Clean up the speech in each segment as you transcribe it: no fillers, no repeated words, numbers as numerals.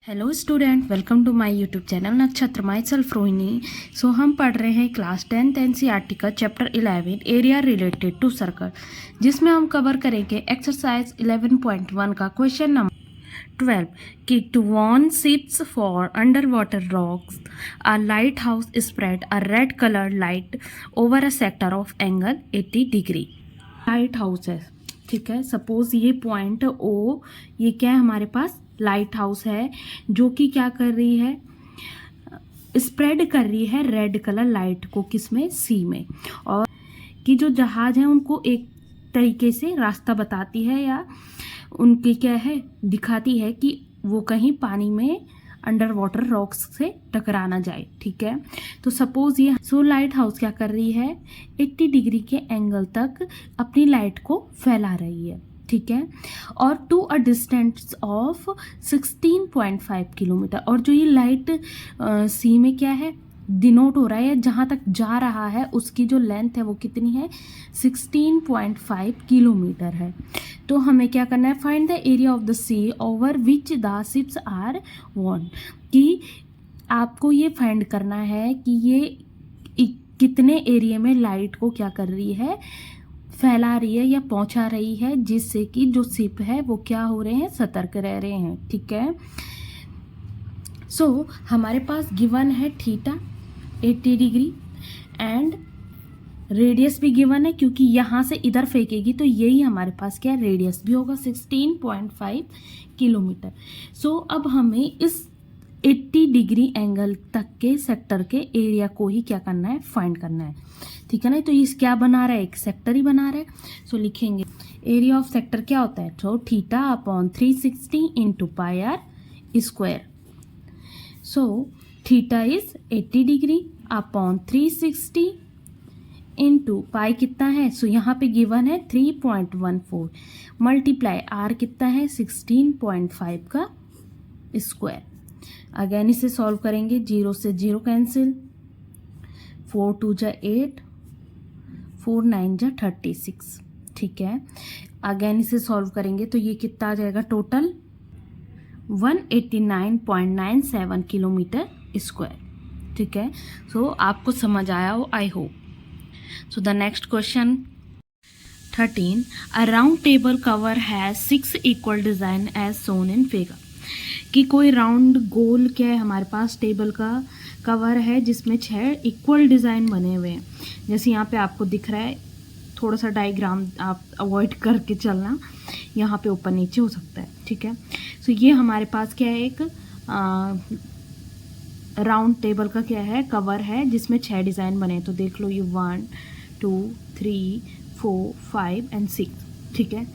Hello student, welcome to my YouTube channel Nakshatra. Myself Rohini. So हम पढ़ रहे हैं क्लास 10th एनसीईआरटी का chapter 11 area related to circle, जिसमें हम कवर करेंगे एक्सरसाइज 11.1 का क्वेश्चन नंबर 12 कि to warn ships for underwater rocks a lighthouse spread a red colour light over a sector of angle 80 degree. Lighthouse है, ठीक है। Suppose ये point ओ, ये क्या है हमारे पास, लाइट हाउस है, जो कि क्या कर रही है, स्प्रेड कर रही है रेड कलर लाइट को, किसमें, सी में। और कि जो जहाज है उनको एक तरीके से रास्ता बताती है या उनकी क्या है, दिखाती है कि वो कहीं पानी में अंडर वाटर रॉक्स से टकरा ना जाए, ठीक है। तो सपोज ये लाइट हाउस क्या कर रही है, 80 डिग्री के एंगल तक अपनी लाइट को फैला रही है, ठीक है। और to a distance of 16.5 kilometre. और जो ये लाइट सी में क्या है, डिनोट हो रहा है, जहाँ तक जा रहा है उसकी जो लेंथ है वो कितनी है, 16.5 किलोमीटर है। तो हमें क्या करना है, find the area of the sea over which the ships are warned. कि आपको ये फाइंड करना है कि ये कितने एरिया में लाइट को क्या कर रही है, फैला रही है या पहुंचा रही है, जिससे कि जो शिप है वो क्या हो रहे हैं, सतर्क रह रहे हैं, ठीक है। सो हमारे पास गिवन है थीटा 80 डिग्री एंड रेडियस भी गिवन है, क्योंकि यहाँ से इधर फेंकेगी तो यही हमारे पास क्या, रेडियस भी होगा 16.5 किलोमीटर। सो अब हमें इस 80 डिग्री एंगल तक के सेक्टर के एरिया को ही क्या करना है, फाइंड करना है, ठीक है ना। तो इस क्या बना रहा है, एक सेक्टर ही बना रहा है। सो लिखेंगे एरिया ऑफ सेक्टर क्या होता है, तो theta upon 360 into pi r square. So theta is 80 degree upon 360 into pi कितना है, सो यहाँ पे गिवन है 3.14 मल्टीप्लाई आर कितना है 16.5 का स्क्वायर। अगेन इसे सॉल्व करेंगे, 0 से 0 कैंसिल, 4 2 जा 8, 4 9 जा 36, ठीक है। अगेन इसे सॉल्व करेंगे तो ये कितना आ जाएगा, टोटल 189.97 किलोमीटर स्क्वायर, ठीक है। सो आपको समझ आया हो, I hope. So the next question 13, a round table cover has 6 equal design as shown in figure. कि कोई राउंड गोल क्या है, हमारे पास टेबल का कवर है जिसमें 6 इक्वल डिज़ाइन बने हुए हैं। जैसे यहाँ पे आपको दिख रहा है, थोड़ा सा डायग्राम आप अवॉइड करके चलना, यहाँ पे ऊपर नीचे हो सकता है, ठीक है। सो ये हमारे पास क्या है, एक राउंड टेबल का क्या है, कवर है जिसमें 6 डिज़ाइन बने। तो देख लो, ये 1 2 3 4 5 एंड 6, ठीक है।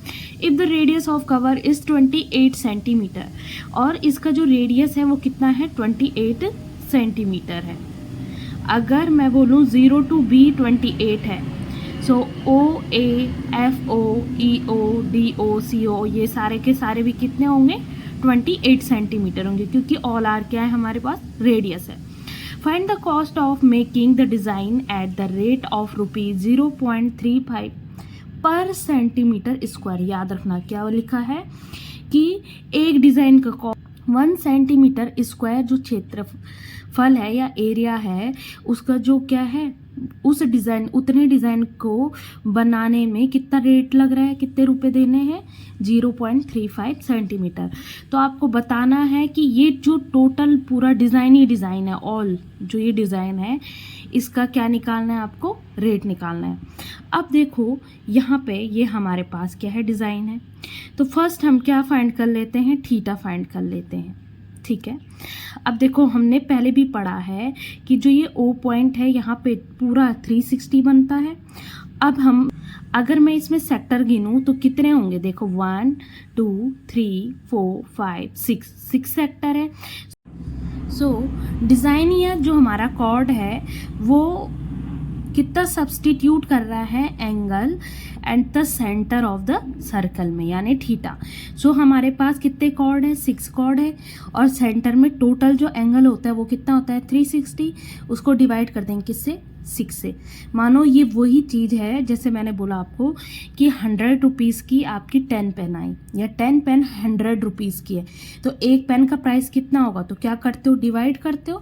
If the radius of cover is 28 centimetre, और इसका जो रेडियस है वो कितना है, 28 सेंटीमीटर है। अगर मैं बोलूँ 0 to B 28 है, सो O A F O E O D O C O ये सारे के सारे भी कितने होंगे, 28 सेंटीमीटर होंगे, क्योंकि ऑल आर क्या है, हमारे पास रेडियस है। Find the cost of making the design at the rate of ₹0.35 पर सेंटीमीटर स्क्वायर। याद रखना क्या लिखा है कि एक डिज़ाइन का कॉस्ट 1 सेंटीमीटर स्क्वायर जो क्षेत्रफल है या एरिया है, उसका जो क्या है, उस डिज़ाइन, उतने डिज़ाइन को बनाने में कितना रेट लग रहा है, कितने रुपए देने हैं, 0.35 सेंटीमीटर। तो आपको बताना है कि ये जो टोटल पूरा डिज़ाइन ही डिज़ाइन है, ऑल जो ये डिज़ाइन है, इसका क्या निकालना है, आपको रेट निकालना है। अब देखो यहाँ पे ये हमारे पास क्या है, डिज़ाइन है। तो फर्स्ट हम क्या फाइंड कर लेते हैं, थीटा फाइंड कर लेते हैं, ठीक है। अब देखो हमने पहले भी पढ़ा है कि जो ये O पॉइंट है, यहाँ पे पूरा 360 बनता है। अब हम, अगर मैं इसमें सेक्टर गिनूँ तो कितने होंगे, देखो 1 2 3 4 5 6 सेक्टर है। सो डिज़ाइन या जो हमारा कॉर्ड है वो कितना सब्सटीट्यूट कर रहा है, angle and the centre of the circle में, यानी थीटा। सो हमारे पास कितने कॉर्ड है, 6 कॉर्ड है, और सेंटर में टोटल जो एंगल होता है वो कितना होता है, 360। उसको डिवाइड कर देंगे किससे, 6 से। मानो ये वही चीज़ है जैसे मैंने बोला आपको कि 100 रुपीज़ की आपकी 10 पेन आई या 10 पेन 100 रुपीज़ की है, तो एक पेन का प्राइस कितना होगा? तो क्या करते हो, डिवाइड करते हो,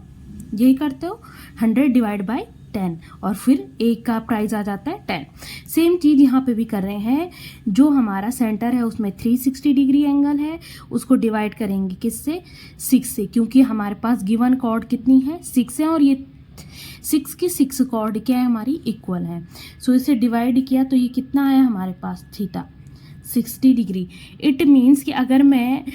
यही करते हो, 100 डिवाइड बाई 10 और फिर एक का प्राइस आ जाता है 10। सेम चीज़ यहाँ पे भी कर रहे हैं। जो हमारा सेंटर है उसमें 360 डिग्री एंगल है, उसको डिवाइड करेंगे किससे? 6 से, क्योंकि हमारे पास गिवन कॉर्ड कितनी है? 6 है और ये 6 की 6 कॉर्ड क्या है हमारी? इक्वल है। सो इसे डिवाइड किया तो ये कितना आया हमारे पास? Theta 60 degree. इट मीन्स कि अगर मैं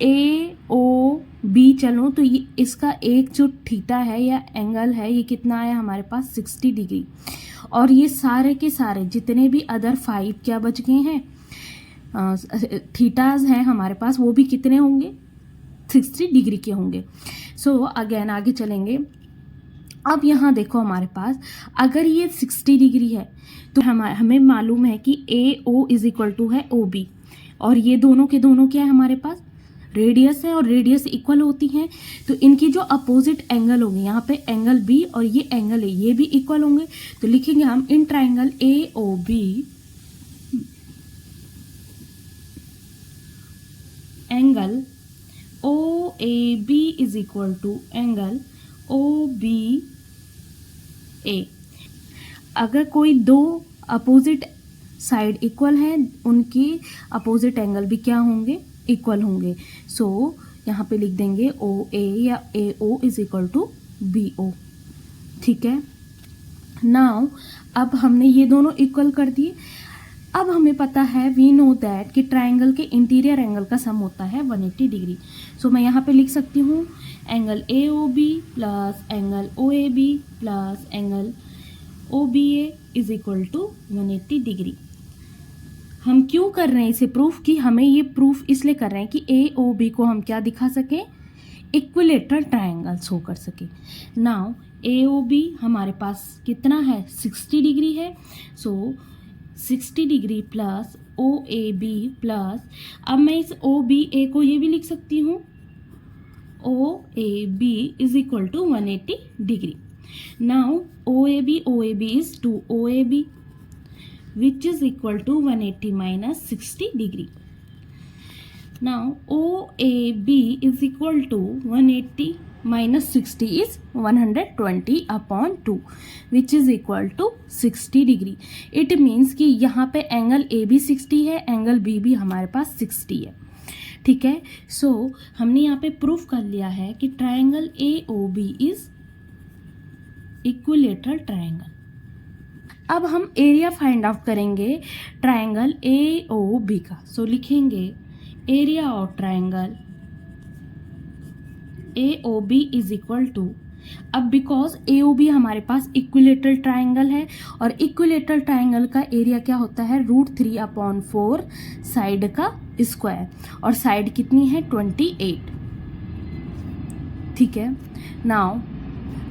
ए ओ बी चलूँ तो ये इसका एक जो थीटा है या एंगल है ये कितना आया हमारे पास? 60 डिग्री। और ये सारे के सारे जितने भी अदर 5 क्या बच गए हैं थीटाज हैं हमारे पास, वो भी कितने होंगे? 60 डिग्री के होंगे। सो अगेन आगे चलेंगे। अब यहाँ देखो हमारे पास अगर ये 60 डिग्री है तो हमें मालूम है कि ए ओ इज इक्वल टू है ओ बी, और ये दोनों के दोनों क्या है हमारे पास? रेडियस है, और रेडियस इक्वल होती हैं तो इनकी जो अपोजिट एंगल होंगे, यहाँ पे एंगल बी और ये एंगल है ये भी इक्वल होंगे। तो लिखेंगे हम in triangle A O B angle O A B is equal to angle O B A. अगर कोई दो अपोजिट साइड इक्वल है उनकी अपोजिट एंगल भी क्या होंगे? इक्वल होंगे। सो यहाँ पे लिख देंगे ओ ए या A O is equal to B O. ठीक है, नाउ अब हमने ये दोनों इक्वल कर दिए। अब हमें पता है वी नो दैट कि ट्राइंगल के इंटीरियर एंगल का सम होता है 180 डिग्री। सो मैं यहाँ पे लिख सकती हूँ angle A O B plus angle O A B plus angle O B A is equal to 180 degree. हम क्यों कर रहे हैं इसे प्रूफ? कि हमें ये प्रूफ इसलिए कर रहे हैं कि ए ओ बी को हम क्या दिखा सकें? इक्विलेटरल ट्राइंगल शो कर सके। नाउ ए ओ बी हमारे पास कितना है? 60 डिग्री है। So 60 degree plus O A B plus, अब मैं इस ओ बी ए को ये भी लिख सकती हूँ O A B is equal to 180 degree. Now O A B is 2 O A B which is equal to 180 minus 60 degree. Now OAB is equal to 180 minus 60 is 120 upon 2 which is equal to 60 degree. It means कि यहाँ पे angle A भी 60 है, angle B भी हमारे पास 60 है। ठीक है, सो हमने यहाँ पे प्रूफ कर लिया है कि triangle A O B is equilateral triangle. अब हम एरिया फाइंड आउट करेंगे ट्राइंगल ए ओ बी का। सो लिखेंगे area of triangle A O B is equal to, अब बिकॉज ए ओ बी हमारे पास इक्विलेटरल ट्राइंगल है और इक्विलेटरल ट्राइंगल का एरिया क्या होता है? √3/4 साइड का स्क्वायर, और साइड कितनी है? 28। ठीक है, नाउ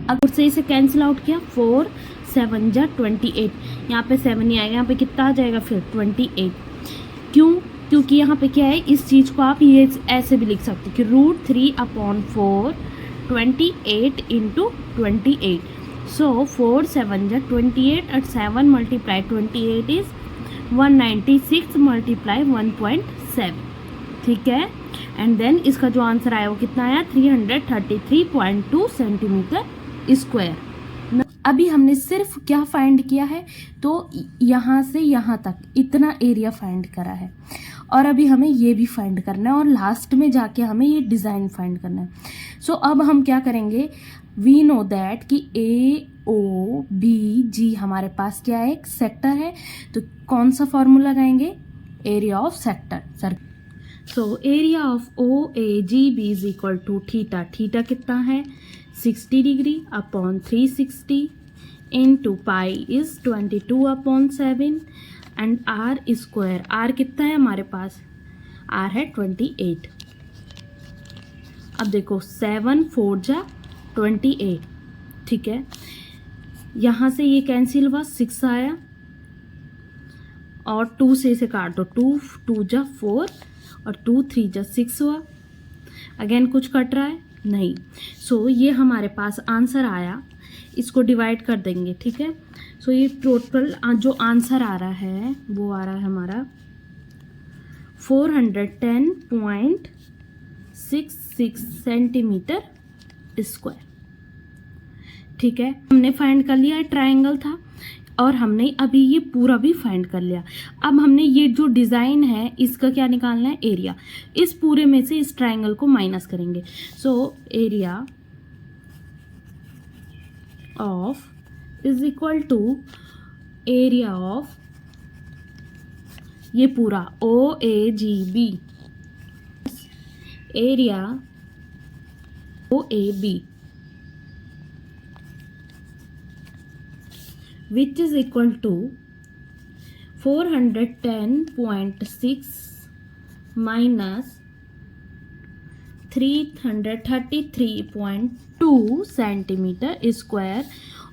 अगर से इसे कैंसिल आउट किया 4 7 जा 28, यहाँ पे 7 नहीं आएगा, यहाँ पे कितना आ जाएगा फिर? 28। क्यों? क्योंकि यहाँ पे क्या है, इस चीज़ को आप ये ऐसे भी लिख सकते हो कि √3/4 28 इंटू 28। सो 4 7 जा 28 और 7 मल्टीप्लाई 28 इज 196 मल्टीप्लाई 1.7। ठीक है, एंड देन इसका जो आंसर आया वो कितना आया? 333.2 सेंटीमीटर स्क्वायर। अभी हमने सिर्फ क्या फाइंड किया है? तो यहाँ से यहाँ तक इतना एरिया फाइंड करा है, और अभी हमें ये भी फाइंड करना है, और लास्ट में जाके हमें ये डिज़ाइन फाइंड करना है। सो अब हम क्या करेंगे? वी नो दैट कि ए ओ बी जी हमारे पास क्या है? एक सेक्टर है, तो कौन सा फॉर्मूला लगाएंगे? Area of sector sir. So area of O A G B is equal to theta. Theta कितना है? 60 degree upon 360 into pi is 22/7 and r square. R कितना है हमारे पास? आर है 28। अब देखो 7 4 जा 28। ठीक है, यहाँ से ये कैंसिल हुआ, 6 आया और 2 से इसे काट दो, 2 2 जा 4 और 2 3 जा 6 हुआ। अगेन कुछ कट रहा है? नहीं। सो ये हमारे पास आंसर आया इसको डिवाइड कर देंगे, ठीक है। सो ये टोटल जो आंसर आ रहा है वो आ रहा है हमारा 410.66 सेंटीमीटर स्क्वायर, ठीक है। हमने फाइंड कर लिया, ट्रायंगल था, और हमने अभी ये पूरा भी फाइंड कर लिया। अब हमने ये जो डिज़ाइन है इसका क्या निकालना है, एरिया। इस पूरे में से इस ट्रायंगल को माइनस करेंगे। So area of is equal to area of ये पूरा OAGB, एरिया OAB, which is equal to 410.6 minus 333.2 centimetre square.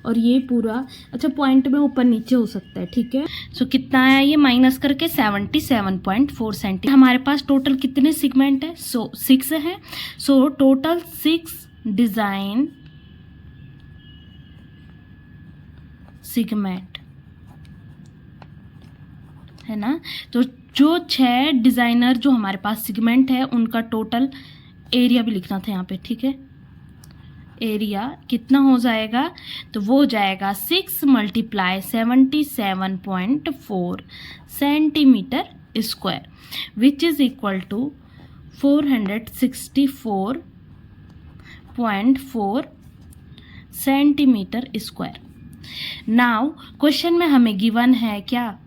और ये पूरा अच्छा पॉइंट में ऊपर नीचे हो सकता है, ठीक है। सो कितना आया ये माइनस करके 77.4 सेंटी। हमारे पास टोटल कितने सेगमेंट है, 6 है। सो टोटल 6 डिजाइन सेगमेंट है ना। तो जो 6 डिजाइनर जो हमारे पास सेगमेंट है उनका टोटल एरिया भी लिखना था यहाँ पे, ठीक है। एरिया कितना हो जाएगा, तो वो हो जाएगा 6 × 77.4 centimetre square, which is equal to 464.4 centimetre square. Now question में हमें गिवन है क्या,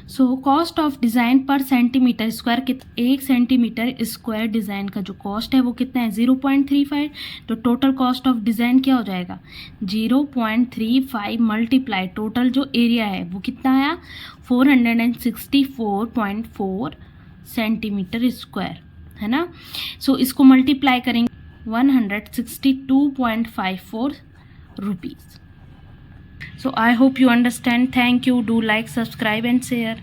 so cost of design per centimetre square, 1 centimetre square design का जो कॉस्ट है वो कितना है 0.35। तो टोटल कॉस्ट ऑफ डिज़ाइन क्या हो जाएगा 0.35 मल्टीप्लाई टोटल जो एरिया है वो कितना आया 464.4 सेंटीमीटर स्क्वायर, है ना। सो इसको मल्टीप्लाई करेंगे 162.54 rupees. So I hope you understand. Thank you. Do like, subscribe and share.